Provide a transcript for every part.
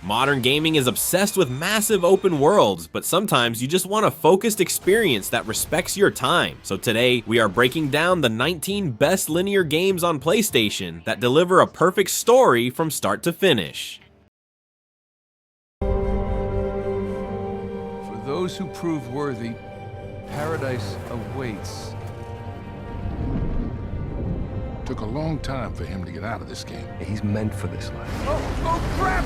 Modern gaming is obsessed with massive open worlds, but sometimes you just want a focused experience that respects your time. So today, we are breaking down the 19 best linear games on PlayStation that deliver a perfect story from start to finish. For those who prove worthy, paradise awaits. Took a long time for him to get out of this game. He's meant for this life. Oh crap!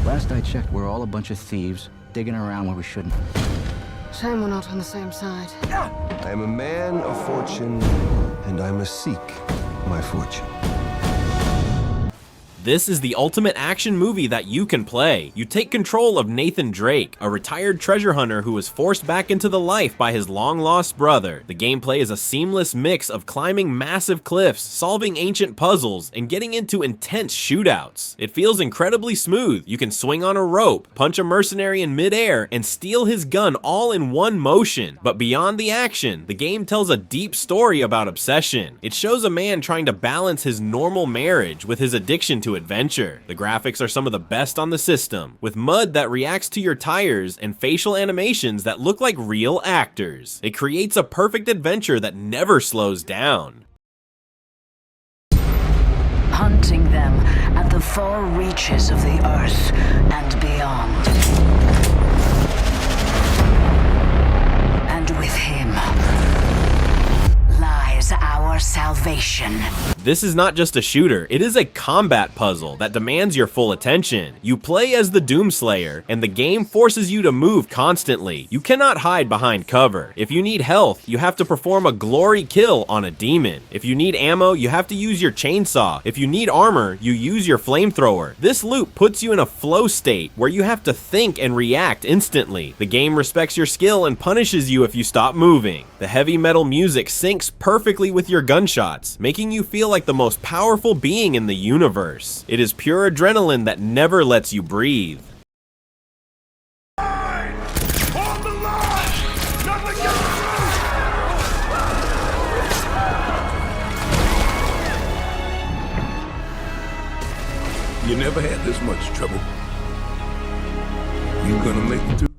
Last I checked, we're all a bunch of thieves, digging around where we shouldn't. Shame we're not on the same side. I am a man of fortune, and I must seek my fortune. This is the ultimate action movie that you can play. You take control of Nathan Drake, a retired treasure hunter who was forced back into the life by his long-lost brother. The gameplay is a seamless mix of climbing massive cliffs, solving ancient puzzles, and getting into intense shootouts. It feels incredibly smooth. You can swing on a rope, punch a mercenary in midair, and steal his gun all in one motion. But beyond the action, the game tells a deep story about obsession. It shows a man trying to balance his normal marriage with his addiction to adventure. The graphics are some of the best on the system, with mud that reacts to your tires and facial animations that look like real actors. It creates a perfect adventure that never slows down. Hunting them at the far reaches of the earth and beyond. And with him lies our salvation. This is not just a shooter, it is a combat puzzle that demands your full attention. You play as the Doomslayer, and the game forces you to move constantly. You cannot hide behind cover. If you need health, you have to perform a glory kill on a demon. If you need ammo, you have to use your chainsaw. If you need armor, you use your flamethrower. This loop puts you in a flow state where you have to think and react instantly. The game respects your skill and punishes you if you stop moving. The heavy metal music syncs perfectly with your gunshots, making you feel like the most powerful being in the universe. It is pure adrenaline that never lets you breathe. You never had this much trouble. You gonna make it through this?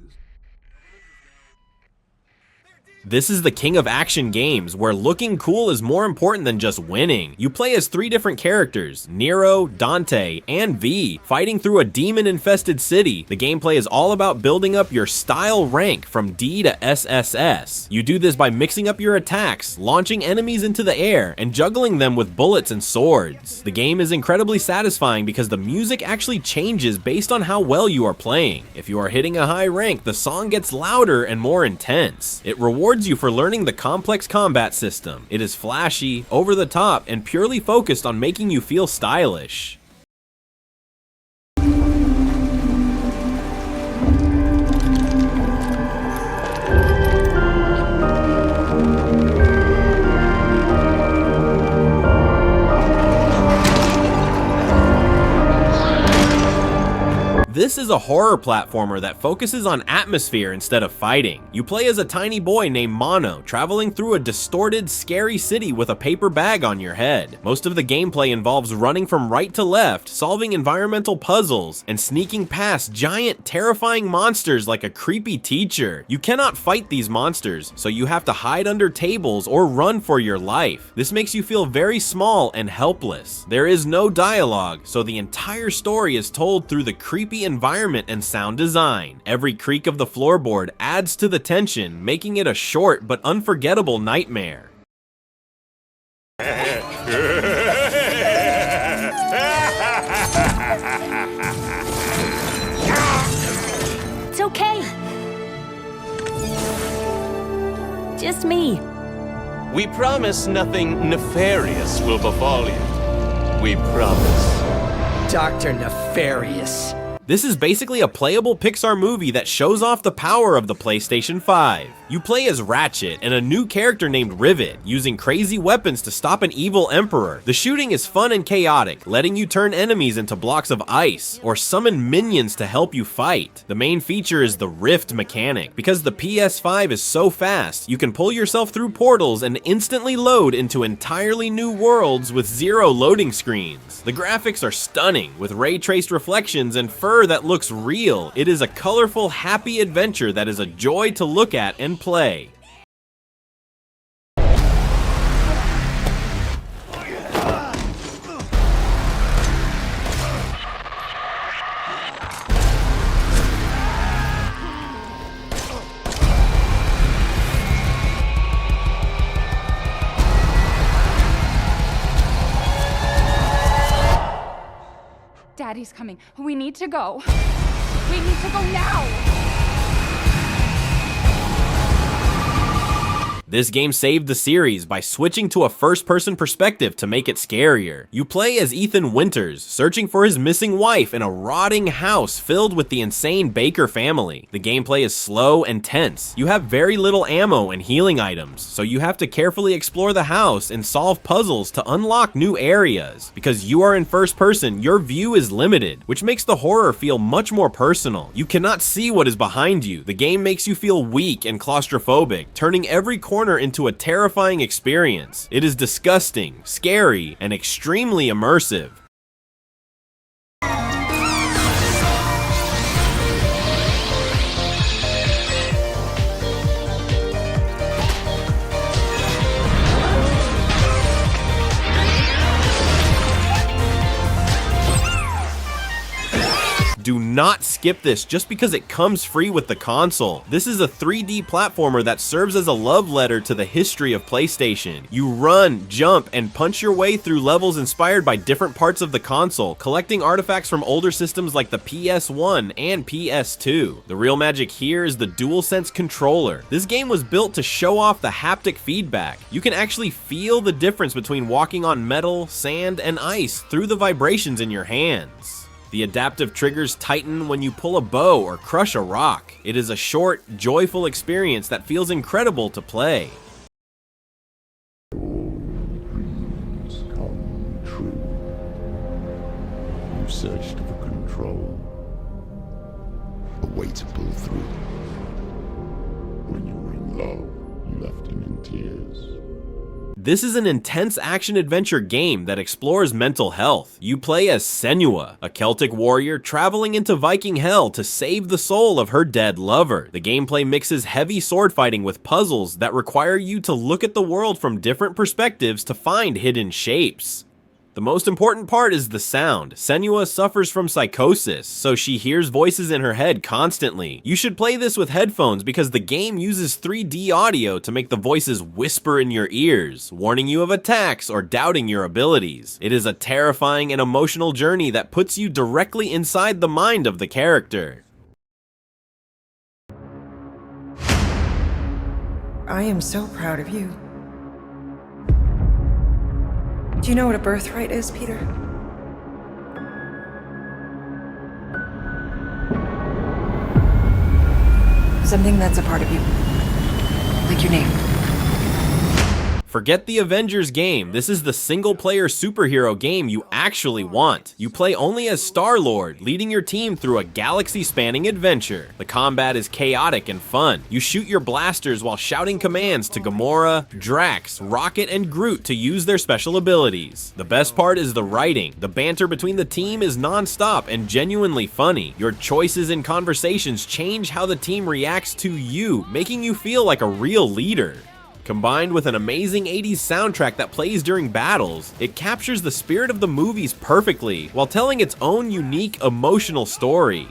This is the king of action games, where looking cool is more important than just winning. You play as 3 different characters, Nero, Dante, and V, fighting through a demon-infested city. The gameplay is all about building up your style rank from D to SSS. You do this by mixing up your attacks, launching enemies into the air, and juggling them with bullets and swords. The game is incredibly satisfying because the music actually changes based on how well you are playing. If you are hitting a high rank, the song gets louder and more intense. It rewards you for learning the complex combat system. It is flashy, over the top, and purely focused on making you feel stylish. This is a horror platformer that focuses on atmosphere instead of fighting. You play as a tiny boy named Mono, traveling through a distorted, scary city with a paper bag on your head. Most of the gameplay involves running from right to left, solving environmental puzzles, and sneaking past giant, terrifying monsters like a creepy teacher. You cannot fight these monsters, so you have to hide under tables or run for your life. This makes you feel very small and helpless. There is no dialogue, so the entire story is told through the creepy environment and sound design. Every creak of the floorboard adds to the tension, making it a short but unforgettable nightmare. It's okay. Just me. We promise nothing nefarious will befall you. We promise. Dr. Nefarious. This is basically a playable Pixar movie that shows off the power of the PlayStation 5. You play as Ratchet and a new character named Rivet, using crazy weapons to stop an evil emperor. The shooting is fun and chaotic, letting you turn enemies into blocks of ice, or summon minions to help you fight. The main feature is the Rift mechanic. Because the PS5 is so fast, you can pull yourself through portals and instantly load into entirely new worlds with zero loading screens. The graphics are stunning, with ray-traced reflections and fur fur that looks real. It is a colorful, happy adventure that is a joy to look at and play. Daddy's coming. We need to go. We need to go now! This game saved the series by switching to a first-person perspective to make it scarier. You play as Ethan Winters, searching for his missing wife in a rotting house filled with the insane Baker family. The gameplay is slow and tense. You have very little ammo and healing items, so you have to carefully explore the house and solve puzzles to unlock new areas. Because you are in first person, your view is limited, which makes the horror feel much more personal. You cannot see what is behind you. The game makes you feel weak and claustrophobic, turning every corner into a terrifying experience. It is disgusting, scary, and extremely immersive. Do not skip this just because it comes free with the console. This is a 3D platformer that serves as a love letter to the history of PlayStation. You run, jump, and punch your way through levels inspired by different parts of the console, collecting artifacts from older systems like the PS1 and PS2. The real magic here is the DualSense controller. This game was built to show off the haptic feedback. You can actually feel the difference between walking on metal, sand, and ice through the vibrations in your hands. The adaptive triggers tighten when you pull a bow or crush a rock. It is a short, joyful experience that feels incredible to play. Dreams come true. You searched for control, a way to pull through. When you were in love, you left him in tears. This is an intense action-adventure game that explores mental health. You play as Senua, a Celtic warrior traveling into Viking hell to save the soul of her dead lover. The gameplay mixes heavy sword fighting with puzzles that require you to look at the world from different perspectives to find hidden shapes. The most important part is the sound. Senua suffers from psychosis, so she hears voices in her head constantly. You should play this with headphones because the game uses 3D audio to make the voices whisper in your ears, warning you of attacks or doubting your abilities. It is a terrifying and emotional journey that puts you directly inside the mind of the character. I am so proud of you. Do you know what a birthright is, Peter? Something that's a part of you. Like your name. Forget the Avengers game. This is the single-player superhero game you actually want. You play only as Star-Lord, leading your team through a galaxy-spanning adventure. The combat is chaotic and fun. You shoot your blasters while shouting commands to Gamora, Drax, Rocket, and Groot to use their special abilities. The best part is the writing. The banter between the team is non-stop and genuinely funny. Your choices and conversations change how the team reacts to you, making you feel like a real leader. Combined with an amazing 80s soundtrack that plays during battles, it captures the spirit of the movies perfectly while telling its own unique emotional story.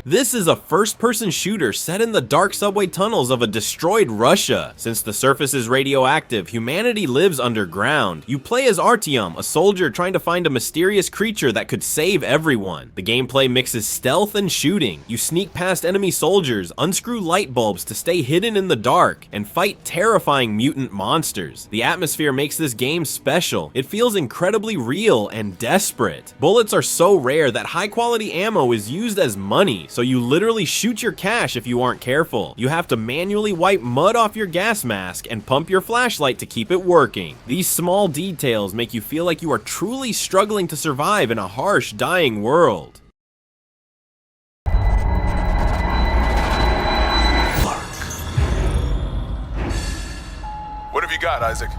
This is a first-person shooter set in the dark subway tunnels of a destroyed Russia. Since the surface is radioactive, humanity lives underground. You play as Artyom, a soldier trying to find a mysterious creature that could save everyone. The gameplay mixes stealth and shooting. You sneak past enemy soldiers, unscrew light bulbs to stay hidden in the dark, and fight terrifying mutant monsters. The atmosphere makes this game special. It feels incredibly real and desperate. Bullets are so rare that high-quality ammo is used as money, so you literally shoot your cash if you aren't careful. You have to manually wipe mud off your gas mask and pump your flashlight to keep it working. These small details make you feel like you are truly struggling to survive in a harsh, dying world. What have you got, Isaac?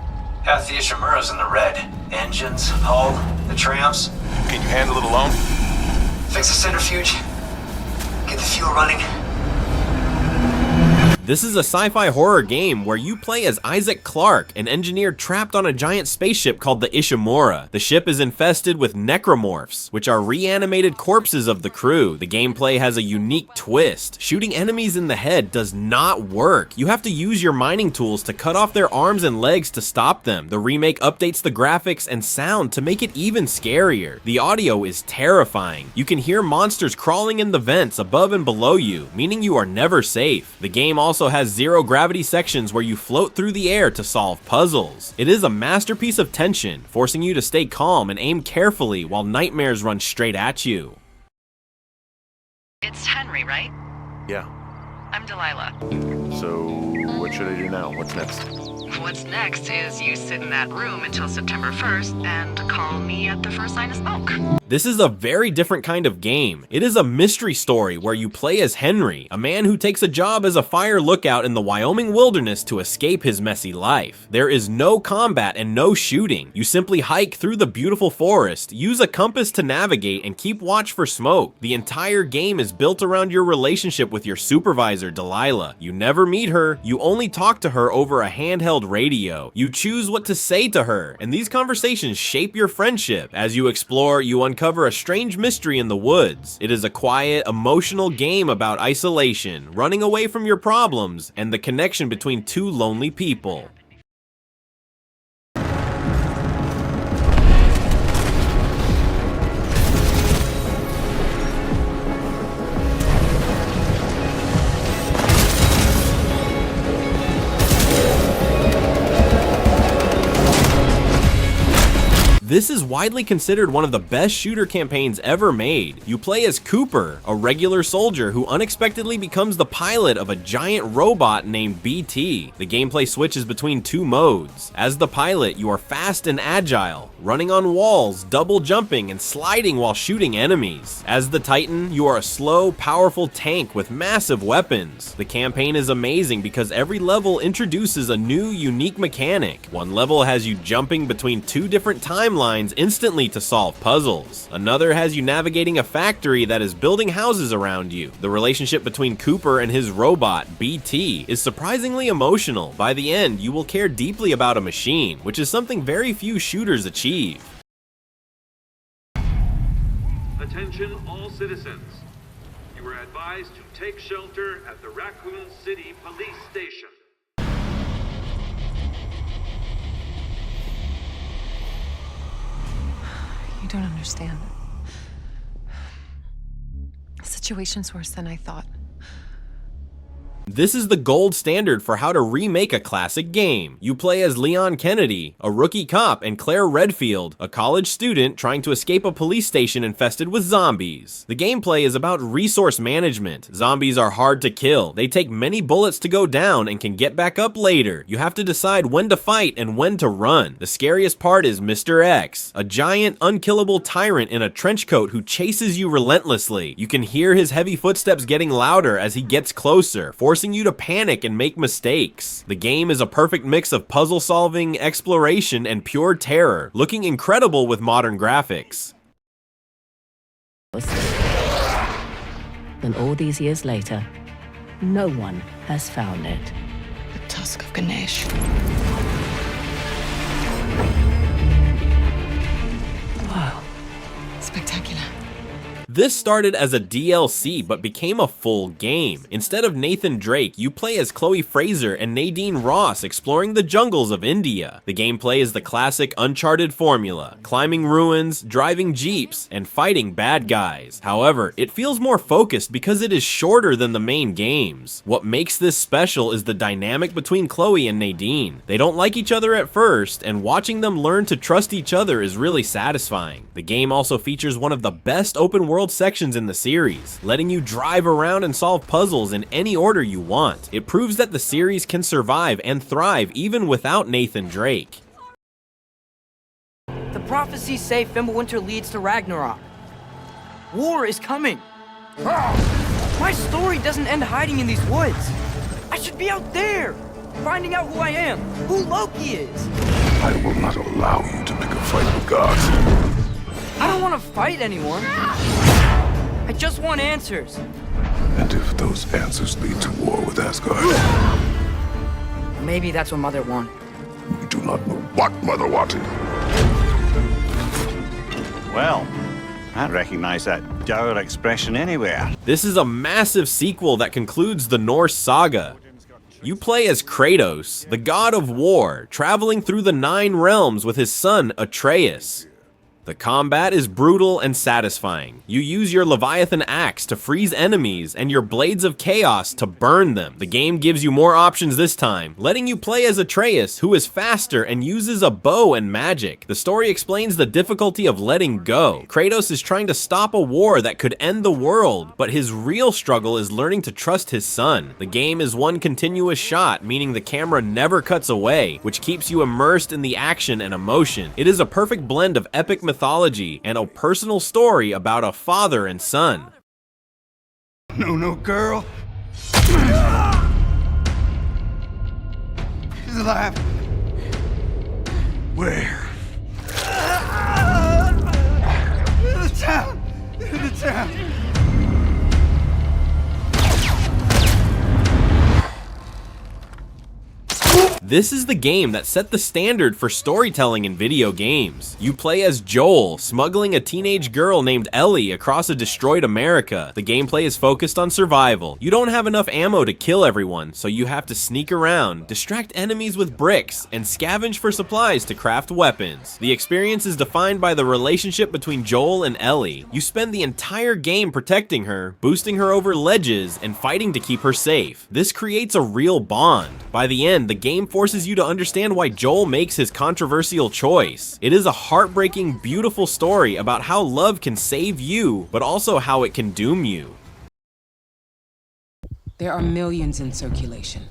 Half the Ishimura's in the red. Engines, hull, the trams. Can you handle it alone? Fix the centrifuge. Get the fuel running. This is a sci-fi horror game where you play as Isaac Clarke, an engineer trapped on a giant spaceship called the Ishimura. The ship is infested with necromorphs, which are reanimated corpses of the crew. The gameplay has a unique twist. Shooting enemies in the head does not work. You have to use your mining tools to cut off their arms and legs to stop them. The remake updates the graphics and sound to make it even scarier. The audio is terrifying. You can hear monsters crawling in the vents above and below you, meaning you are never safe. The game also has zero gravity sections where you float through the air to solve puzzles. It is a masterpiece of tension, forcing you to stay calm and aim carefully while nightmares run straight at you. It's Henry, right? Yeah. I'm Delilah. So, what should I do now? What's next? What's next is you sit in that room until September 1st and call me at the first sign of smoke. This is a very different kind of game. It is a mystery story where you play as Henry, a man who takes a job as a fire lookout in the Wyoming wilderness to escape his messy life. There is no combat and no shooting. You simply hike through the beautiful forest, use a compass to navigate, and keep watch for smoke. The entire game is built around your relationship with your supervisor, Delilah. You never meet her, you only talk to her over a handheld radio. You choose what to say to her, and these conversations shape your friendship. As you explore, you uncover a strange mystery in the woods. It is a quiet, emotional game about isolation, running away from your problems, and the connection between two lonely people. This is widely considered one of the best shooter campaigns ever made. You play as Cooper, a regular soldier who unexpectedly becomes the pilot of a giant robot named BT. The gameplay switches between two modes. As the pilot, you are fast and agile, running on walls, double jumping, and sliding while shooting enemies. As the Titan, you are a slow, powerful tank with massive weapons. The campaign is amazing because every level introduces a new, unique mechanic. One level has you jumping between two different timelines instantly to solve puzzles. Another has you navigating a factory that is building houses around you. The relationship between Cooper and his robot, BT, is surprisingly emotional. By the end, you will care deeply about a machine, which is something very few shooters achieve. Attention all citizens. You are advised to take shelter at the Raccoon City Police Station. You don't understand. The situation's worse than I thought. This is the gold standard for how to remake a classic game. You play as Leon Kennedy, a rookie cop, and Claire Redfield, a college student trying to escape a police station infested with zombies. The gameplay is about resource management. Zombies are hard to kill. They take many bullets to go down and can get back up later. You have to decide when to fight and when to run. The scariest part is Mr. X, a giant, unkillable tyrant in a trench coat who chases you relentlessly. You can hear his heavy footsteps getting louder as he gets closer, forcing you to panic and make mistakes. The game is a perfect mix of puzzle solving, exploration, and pure terror, looking incredible with modern graphics. And all these years later, no one has found it. The tusk of Ganesh. Wow. Spectacular. This started as a DLC, but became a full game. Instead of Nathan Drake, you play as Chloe Fraser and Nadine Ross exploring the jungles of India. The gameplay is the classic Uncharted formula, climbing ruins, driving jeeps, and fighting bad guys. However, it feels more focused because it is shorter than the main games. What makes this special is the dynamic between Chloe and Nadine. They don't like each other at first, and watching them learn to trust each other is really satisfying. The game also features one of the best open world world sections in the series, letting you drive around and solve puzzles in any order you want. It proves that the series can survive and thrive even without Nathan Drake. The prophecies say Fimbulwinter leads to Ragnarok. War is coming. My story doesn't end hiding in these woods. I should be out there, finding out who I am, who Loki is. I will not allow you to pick a fight with gods. I don't want to fight anyone. I just want answers. And if those answers lead to war with Asgard? Maybe that's what Mother wanted. We do not know what Mother wanted. Well, I'd recognize that dour expression anywhere. This is a massive sequel that concludes the Norse saga. You play as Kratos, the god of war, traveling through the 9 realms with his son Atreus. The combat is brutal and satisfying. You use your Leviathan axe to freeze enemies and your Blades of Chaos to burn them. The game gives you more options this time, letting you play as Atreus, who is faster and uses a bow and magic. The story explains the difficulty of letting go. Kratos is trying to stop a war that could end the world, but his real struggle is learning to trust his son. The game is one continuous shot, meaning the camera never cuts away, which keeps you immersed in the action and emotion. It is a perfect blend of epic mythology and a personal story about a father and son. No, girl. She's alive. Where? In the town. In the town. This is the game that set the standard for storytelling in video games. You play as Joel, smuggling a teenage girl named Ellie across a destroyed America. The gameplay is focused on survival. You don't have enough ammo to kill everyone, so you have to sneak around, distract enemies with bricks, and scavenge for supplies to craft weapons. The experience is defined by the relationship between Joel and Ellie. You spend the entire game protecting her, boosting her over ledges, and fighting to keep her safe. This creates a real bond. By the end, the game forces you to understand why Joel makes his controversial choice. It is a heartbreaking, beautiful story about how love can save you, but also how it can doom you. There are millions in circulation.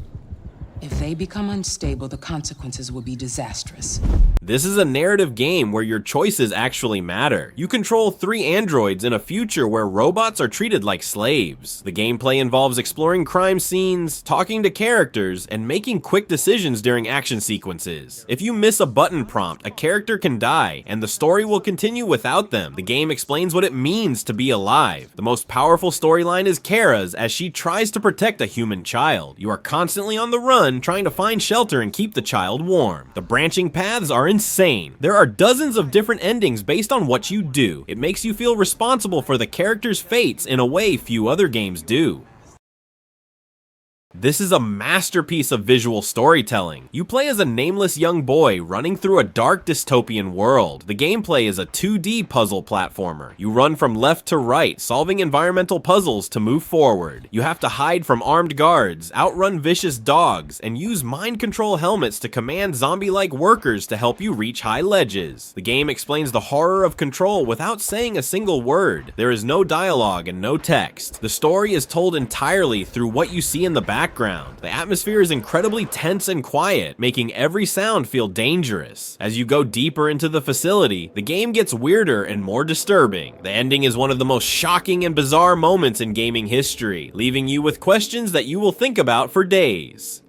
If they become unstable, the consequences will be disastrous. This is a narrative game where your choices actually matter. You control 3 androids in a future where robots are treated like slaves. The gameplay involves exploring crime scenes, talking to characters, and making quick decisions during action sequences. If you miss a button prompt, a character can die, and the story will continue without them. The game explains what it means to be alive. The most powerful storyline is Kara's as she tries to protect a human child. You are constantly on the run, trying to find shelter and keep the child warm. The branching paths are insane. There are dozens of different endings based on what you do. It makes you feel responsible for the characters' fates in a way few other games do. This is a masterpiece of visual storytelling. You play as a nameless young boy running through a dark dystopian world. The gameplay is a 2D puzzle platformer. You run from left to right, solving environmental puzzles to move forward. You have to hide from armed guards, outrun vicious dogs, and use mind control helmets to command zombie-like workers to help you reach high ledges. The game explains the horror of control without saying a single word. There is no dialogue and no text. The story is told entirely through what you see in the background. The atmosphere is incredibly tense and quiet, making every sound feel dangerous. As you go deeper into the facility, the game gets weirder and more disturbing. The ending is one of the most shocking and bizarre moments in gaming history, leaving you with questions that you will think about for days.